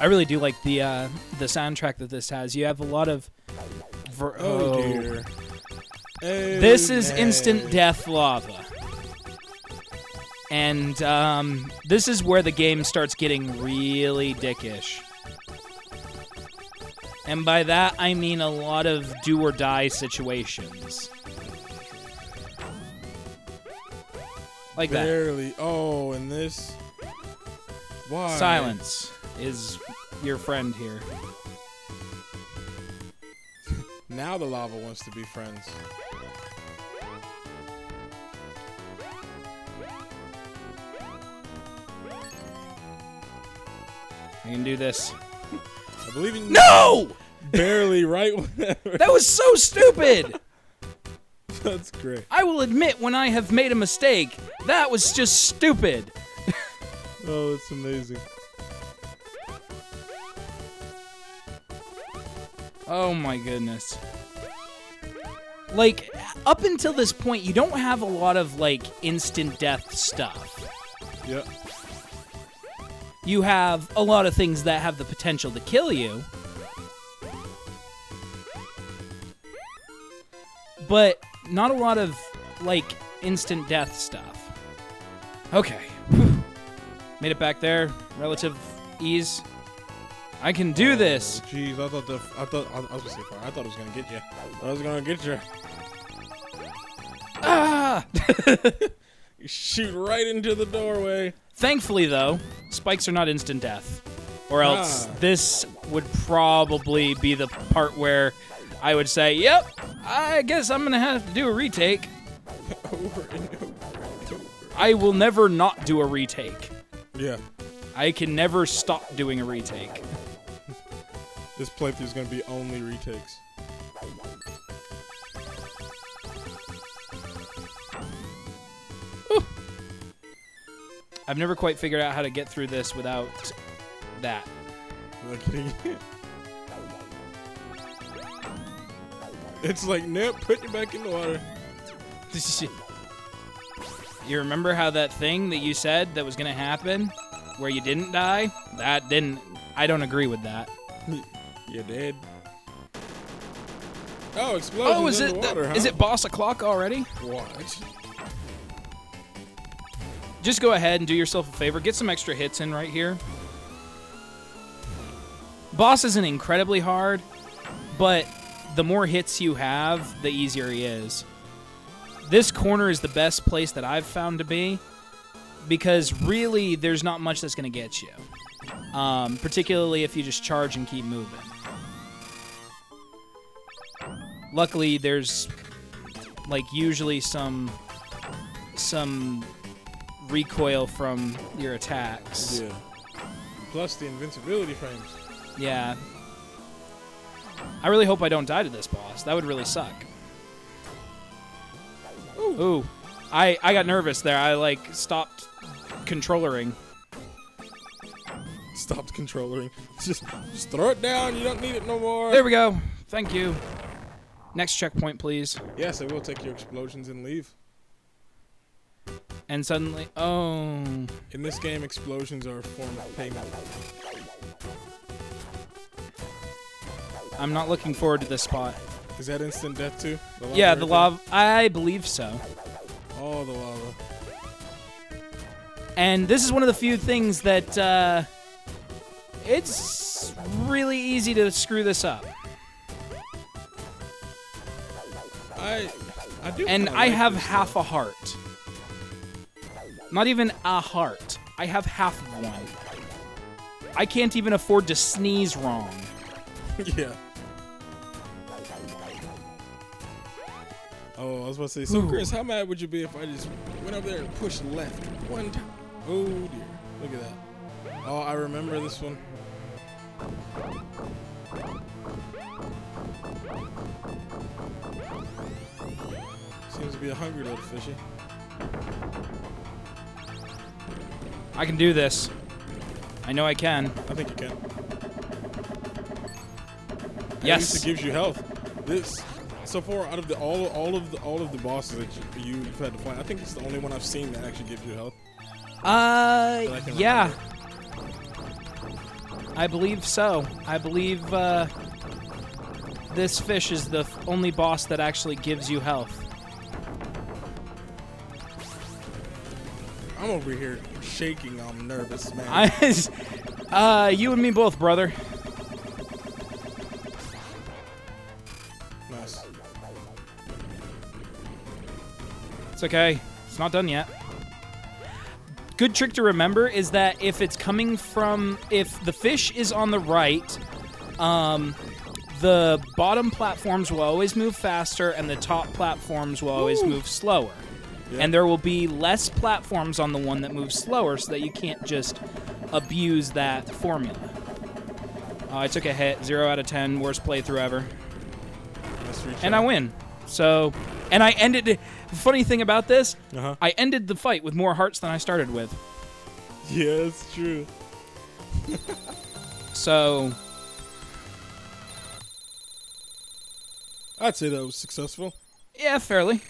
I really do like the soundtrack that this has. You have a lot of... Oh, dear. This is instant death lava. And this is where the game starts getting really dickish. And by that, I mean a lot of do-or-die situations. Like that. Barely. Oh, and this... Why? Silence is your friend here. Now the lava wants to be friends. I can do this. I believe in you. No! Barely right. That was so stupid! That's great. I will admit when I have made a mistake, that was just stupid. Oh, that's amazing. Oh my goodness. Like, up until this point, you don't have a lot of, like, instant death stuff. Yep. You have a lot of things that have the potential to kill you. But not a lot of, like, instant death stuff. Okay. Made it back there. Relative ease. I can do this. Jeez, I was gonna say fire. I thought it was gonna get you. I was gonna get you. Ah! You shoot right into the doorway. Thankfully, though, spikes are not instant death. Or else this would probably be the part where I would say, yep, I guess I'm going to have to do a retake. Over and over. I will never not do a retake. Yeah. I can never stop doing a retake. This playthrough is going to be only retakes. Ooh. I've never quite figured out how to get through this without that. Look at it. It's like, nope, put you back in the water. You remember how that thing that you said that was going to happen, where you didn't die? That didn't. I don't agree with that. You did. Oh, explosions in the water, huh? Is it boss o'clock already? What? Just go ahead and do yourself a favor. Get some extra hits in right here. Boss isn't incredibly hard, but the more hits you have, the easier he is. This corner is the best place that I've found to be, because really there's not much that's going to get you. Particularly if you just charge and keep moving. Luckily, there's like usually some recoil from your attacks. Yeah. Plus the invincibility frames. Yeah. I really hope I don't die to this boss. That would really suck. Ooh. I got nervous there. I like stopped controllering. Stopped controllering. Just throw it down. You don't need it no more. There we go. Thank you. Next checkpoint, please. Yes, I will take your explosions and leave. And suddenly, oh. In this game, explosions are a form of payment. I'm not looking forward to this spot. Is that instant death too? Yeah, the lava. I believe so. Oh, the lava. And this is one of the few things that it's really easy to screw this up. I do. And kinda I like have this half stuff. a heart. Not even a heart. I have half of one. I can't even afford to sneeze wrong. Yeah. Oh, I was about to say, so Chris, how mad would you be if I just went over there and pushed left one time? Oh dear, look at that. Oh, I remember this one. Seems to be a hungry little fishy. I can do this. I know I can. I think you can. Yes. At least it gives you health. This so far out of the all of the bosses that you've had to fight, I think it's the only one I've seen that actually gives you health. Yeah. I believe so. I believe this fish is the only boss that actually gives you health. I'm over here shaking. I'm nervous, man. You and me both, brother. Nice. It's okay. It's not done yet. Good trick to remember is that if the fish is on the right, the bottom platforms will always move faster and the top platforms will always move slower. Yep. And there will be less platforms on the one that moves slower so that you can't just abuse that formula. I took a hit, 0 out of 10, worst playthrough ever. And I win. So, and I ended, the funny thing about this, I ended the fight with more hearts than I started with. Yeah, it's true. So, I'd say that was successful. yeah, fairly.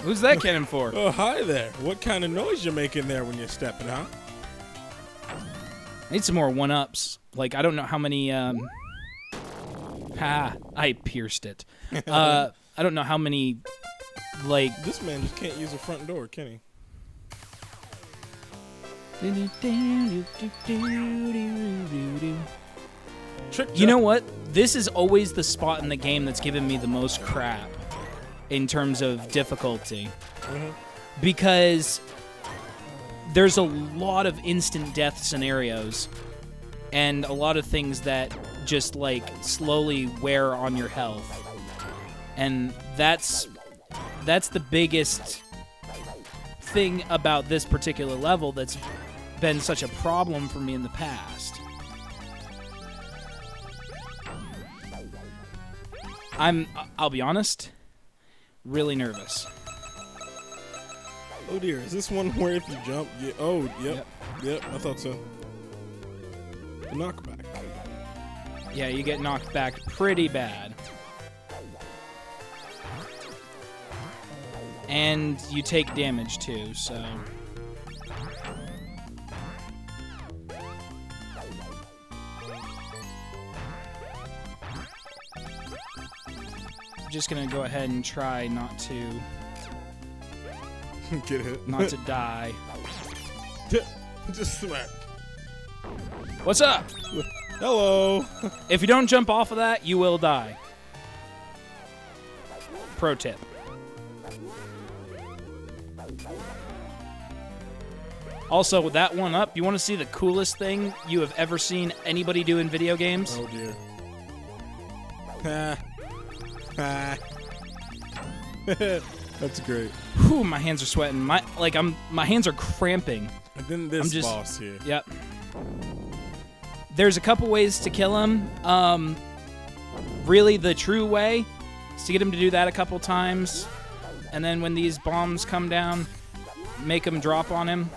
Who's that cannon for? Oh, hi there. What kind of noise you making there when you're stepping, huh? I need some more one-ups. Like, I don't know how many, I pierced it. I don't know how many, like... This man just can't use a front door, can he? You know what? This is always the spot in the game that's given me the most crap in terms of difficulty. Because there's a lot of instant death scenarios and a lot of things that just like slowly wear on your health. And that's the biggest thing about this particular level that's been such a problem for me in the past. I'll be honest, really nervous. Oh dear, is this one where if you jump, yep, I thought so. The knockback. Yeah, you get knocked back pretty bad. And you take damage too, so... I'm just gonna go ahead and try not to... Get hit. Not to die. Just smack. What's up? Hello. If you don't jump off of that, you will die. Pro tip. Also, with that one up, you want to see the coolest thing you have ever seen anybody do in video games? Oh dear. That's great. Whew, my hands are sweating. My hands are cramping. And then this boss here. Yep. There's a couple ways to kill him. Really, the true way is to get him to do that a couple times, and then when these bombs come down, make him drop on him.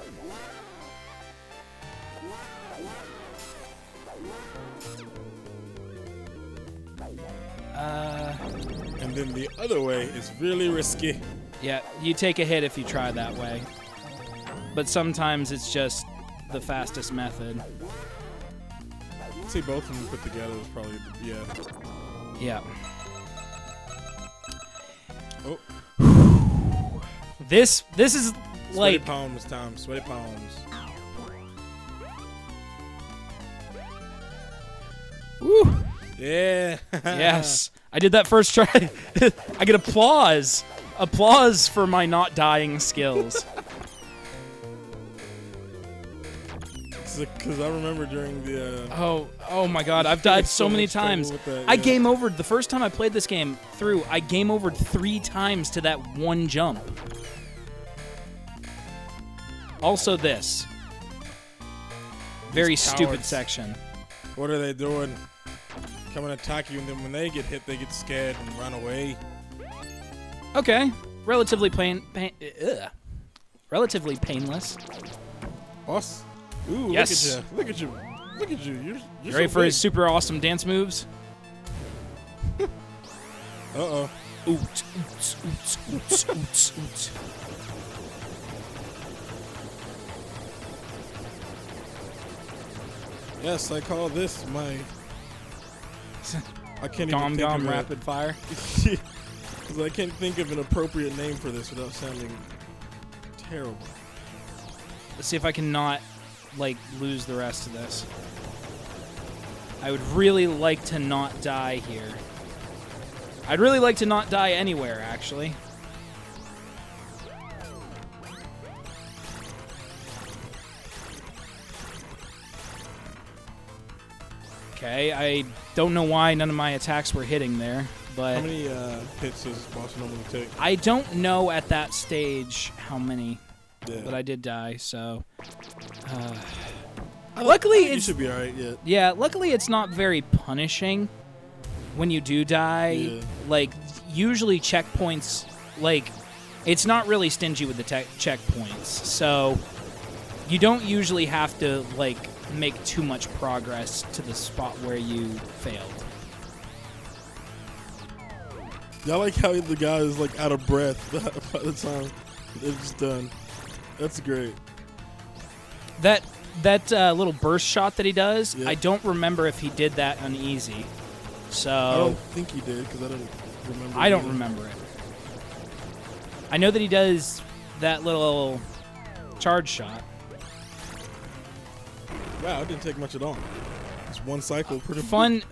And then the other way is really risky. Yeah, you take a hit if you try that way. But sometimes it's just the fastest method. I'd say both of them put together is probably, Yeah. Oh. This is Sweaty like... palms, Tom. Sweaty palms. Woo. Yeah. Yes. I did that first try. I get applause. Applause for my not dying skills. Because I remember during the... Oh my god, I've died so many times. I game overed. The first time I played this game through, I game overed 3 times to that one jump. Also this. Very stupid section. What are they doing? Come and attack you, and then when they get hit, they get scared and run away. Okay. Relatively relatively painless. Boss? Ooh, yes. Look at you. Look at you. You're ready so for big. his super awesome dance moves? Uh-oh. Oot, oot, oot, oot, oot, oot. Yes, I call this my... I can't even Gom think Gom of Rapid Fire. Because I can't think of an appropriate name for this without sounding terrible. Let's see if I can not, like, lose the rest of this. I would really like to not die here. I'd really like to not die anywhere, actually. Okay, I don't know why none of my attacks were hitting there, but... How many hits does this boss normally take? I don't know at that stage how many, Yeah. but I did die, so... luckily, you it's... should be alright, yeah. Yeah, luckily it's not very punishing when you do die. Yeah. Like, usually checkpoints, like, it's not really stingy with the checkpoints, so you don't usually have to, like, make too much progress to the spot where you failed. Yeah, I like how the guy is, like, out of breath by the time it's done. That's great. That little burst shot that he does, Yeah. I don't remember if he did that on easy. So I don't think he did, because I don't remember. I don't remember it. I know that he does that little charge shot. Wow, it didn't take much at all. It's one cycle. Pretty Fun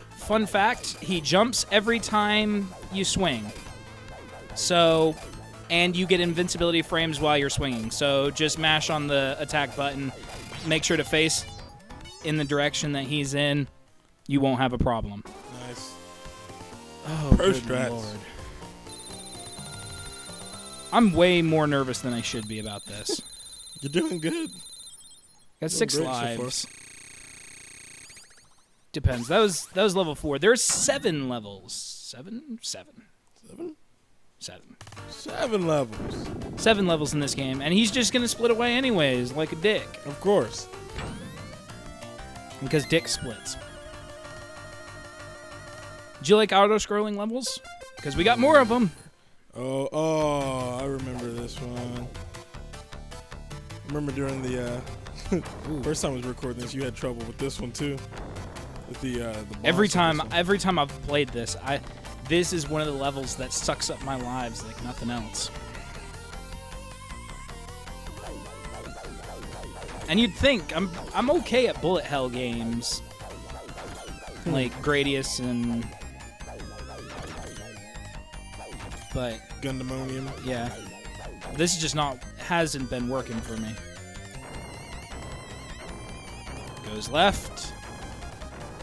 fact, he jumps every time you swing. So, and you get invincibility frames while you're swinging. So just mash on the attack button. Make sure to face in the direction that he's in. You won't have a problem. Nice. Oh, Pro good strats. Lord. I'm way more nervous than I should be about this. You're doing good. Got Doing 6 great so lives. Depends. That was level 4. There's 7 levels. 7? 7. 7? 7. 7 levels. 7 levels in this game, and he's just gonna split away anyways, like a dick. Of course. Because dick splits. Do you like auto-scrolling levels? Because we got more of them. Oh, I remember this one. I remember during the first time I was recording this, you had trouble with this one too. With the boss Every of this time I've played this, this is one of the levels that sucks up my lives like nothing else. And you'd think I'm okay at bullet hell games, like Gradius and, but Gundamonium. yeah, this is just hasn't been working for me. Goes left.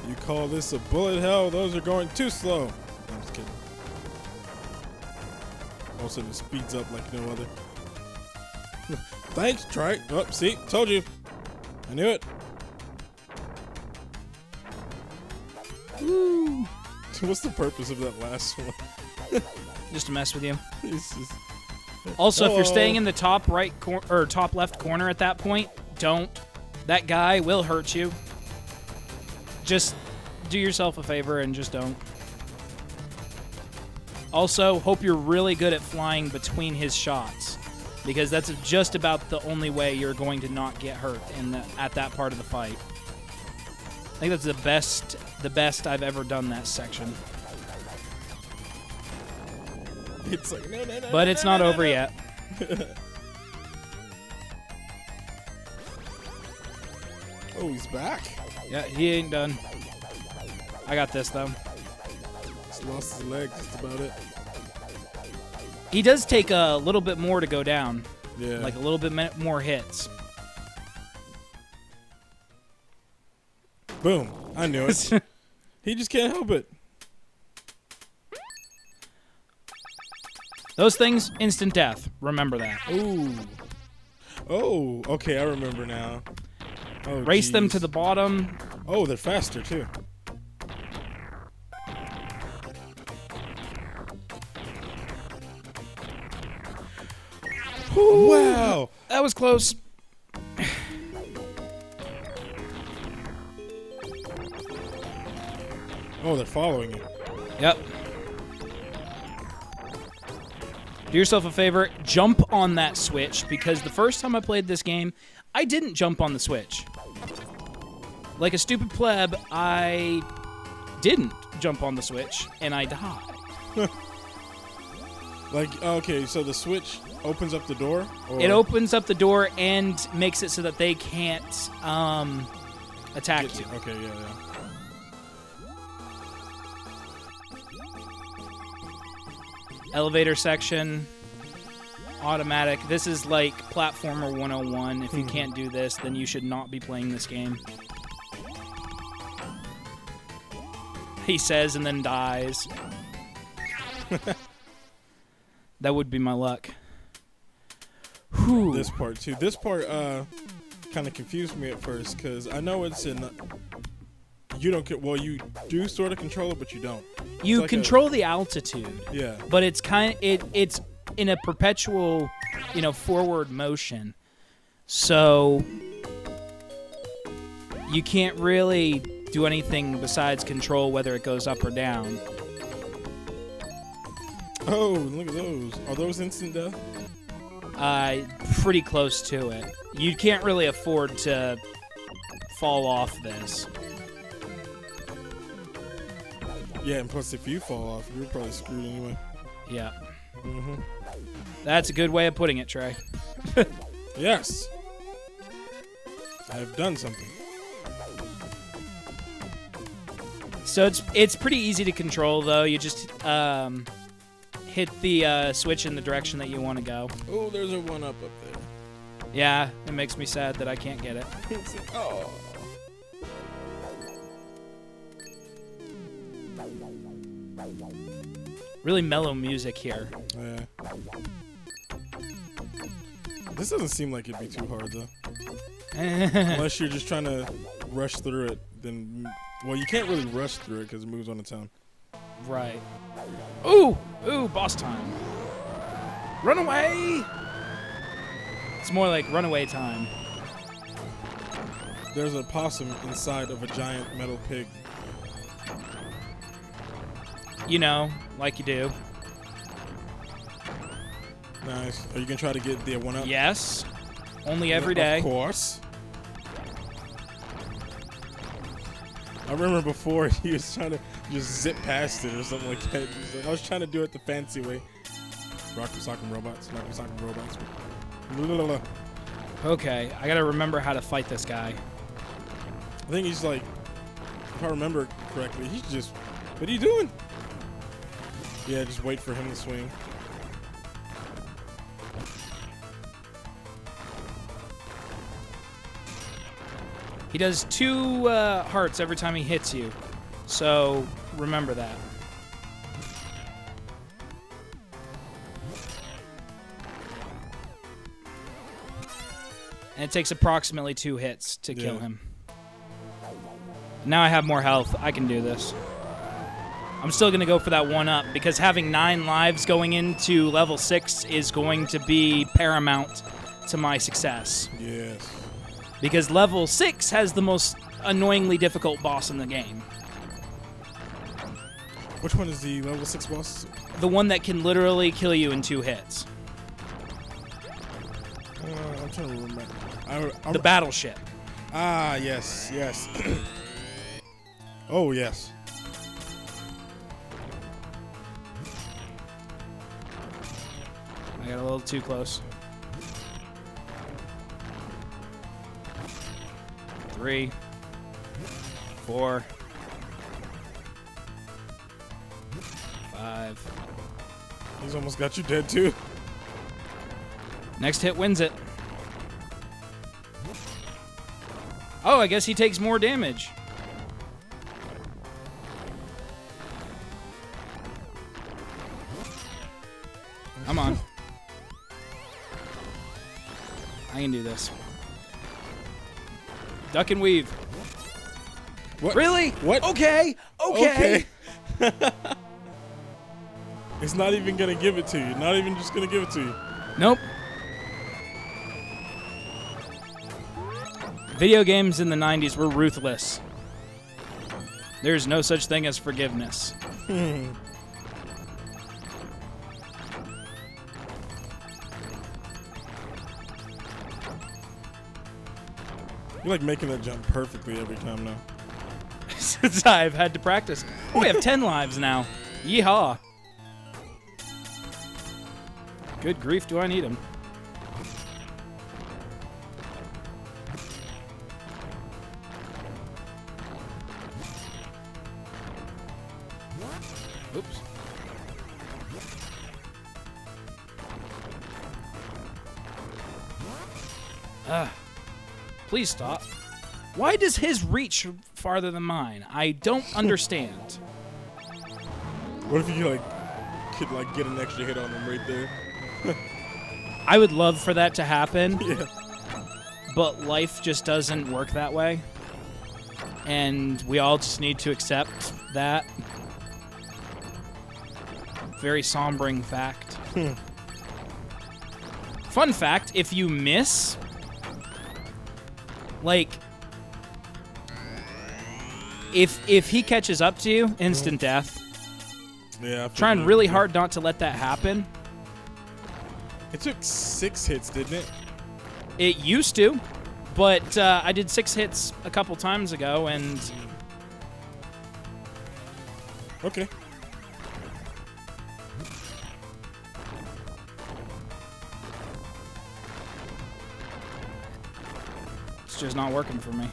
You call this a bullet hell? Those are going too slow. I'm just kidding. Also, it speeds up like no other. Thanks, try it. Oh, see? Told you. I knew it. Woo. What's the purpose of that last one? Just to mess with you. It's just... Also, if you're Uh-oh. staying in the top right or top left corner at that point, don't. That guy will hurt you. Just do yourself a favor and just don't. Also, hope you're really good at flying between his shots, because that's just about the only way you're going to not get hurt at that part of the fight. I think that's the best I've ever done that section. It's like, no. But it's not over yet. Oh, he's back. Yeah, he ain't done. I got this, though. Just lost his leg, just about it. He does take a little bit more to go down. Yeah. Like a little bit more hits. Boom. I knew it. He just can't help it. Those things, instant death. Remember that. Ooh. Oh, okay, I remember now. Oh, Race them to jeez. the bottom. Oh, they're faster, too. Wow. That was close. Oh, they're following you. Yep. Do yourself a favor, jump on that switch, because the first time I played this game, I didn't jump on the switch. Like a stupid pleb, I didn't jump on the switch, and I died. Like, okay, so the switch opens up the door? Or? It opens up the door and makes it so that they can't attack you. Okay, yeah. Elevator section, automatic. This is like Platformer 101. If you can't do this, then you should not be playing this game. He says and then dies. That would be my luck. Whew. This part, too. This part kind of confused me at first, because I know it's in... You don't... Well, you do sort of control it, but you don't. You like control the altitude. Yeah. But it's it's in a perpetual, forward motion. So you can't really do anything besides control whether it goes up or down. Oh, look at those. Are those instant death? Pretty close to it. You can't really afford to fall off this. Yeah, and plus if you fall off, you're probably screwed anyway. Yeah. Mm-hmm. That's a good way of putting it, Trey. Yes. I have done something. So it's pretty easy to control, though. You just hit the switch in the direction that you want to go. Oh, there's a one-up up there. Yeah, it makes me sad that I can't get it. Oh. Really mellow music here. Yeah. This doesn't seem like it'd be too hard, though. Unless you're just trying to rush through it, then... Well, you can't really rush through it because it moves on its own. Right. Ooh! Ooh, boss time. Run away! It's more like runaway time. There's a possum inside of a giant metal pig. Like you do. Nice. Are you going to try to get the one-up? Yes. Only every day. Of course. I remember before he was trying to just zip past it or something like that. He's like, I was trying to do it the fancy way. Rock'em sock'em robots. Rock'em sock'em robots. Okay, I gotta remember how to fight this guy. I think he's like, if I remember correctly, he's just, what are you doing? Yeah, just wait for him to swing. He does 2 hearts every time he hits you, so remember that. And it takes approximately 2 hits to kill him. Now I have more health. I can do this. I'm still going to go for that 1-up because having 9 lives going into level 6 is going to be paramount to my success. Yes. Because level 6 has the most annoyingly difficult boss in the game. Which one is the level 6 boss? The one that can literally kill you in 2 hits. I'm trying to remember. The battleship. Ah, yes, yes. Oh, yes. I got a little too close. 3, 4, 5. He's almost got you dead, too. Next hit wins it. Oh, I guess he takes more damage. Come on. I can do this. Duck and weave. What? Really? What? Okay. Okay. It's not even going to give it to you. Not even just going to give it to you. Nope. Video games in the 90s were ruthless. There's no such thing as forgiveness. You're like making that jump perfectly every time now. Since I've had to practice. Oh, we have 10 lives now. Yeehaw. Good grief, do I need him? Oops. Please stop. Why does his reach farther than mine? I don't understand. What if you could get an extra hit on him right there? I would love for that to happen. Yeah. But life just doesn't work that way. And we all just need to accept that. Very sombering fact. Fun fact, if you miss, like, if he catches up to you, instant death. Yeah. Trying really hard not to let that happen. It took 6 hits, didn't it? It used to, but I did 6 hits a couple times ago, and... Okay. It's just not working for me.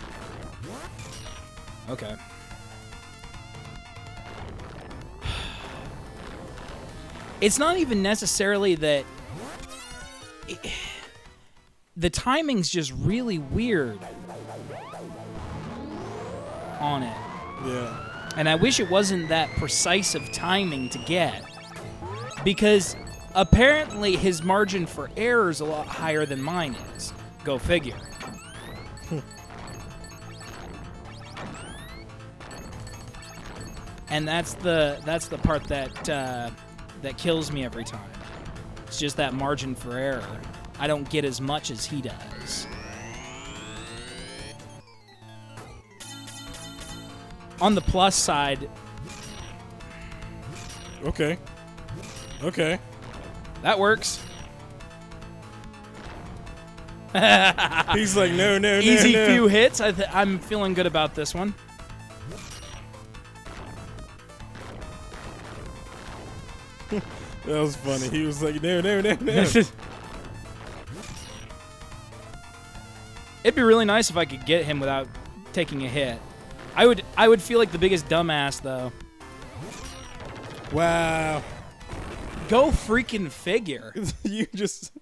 Okay. It's not even necessarily that... the timing's just really weird on it. Yeah. And I wish it wasn't that precise of timing to get. Because apparently his margin for error is a lot higher than mine is. Go figure. And that's the part that that kills me every time. It's just that margin for error. I don't get as much as he does. On the plus side... Okay. Okay. That works. He's like, no. Easy few hits. I'm feeling good about this one. That was funny. He was like, no. It'd be really nice if I could get him without taking a hit. I would feel like the biggest dumbass, though. Wow. Go freaking figure. You just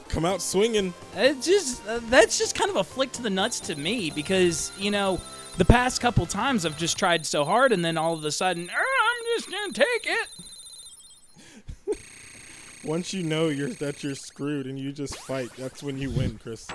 come out swinging. That's just kind of a flick to the nuts to me, because, you know, the past couple times I've just tried so hard, and then all of a sudden, I'm just gonna take it. Once you know that you're screwed and you just fight, that's when you win, Chris.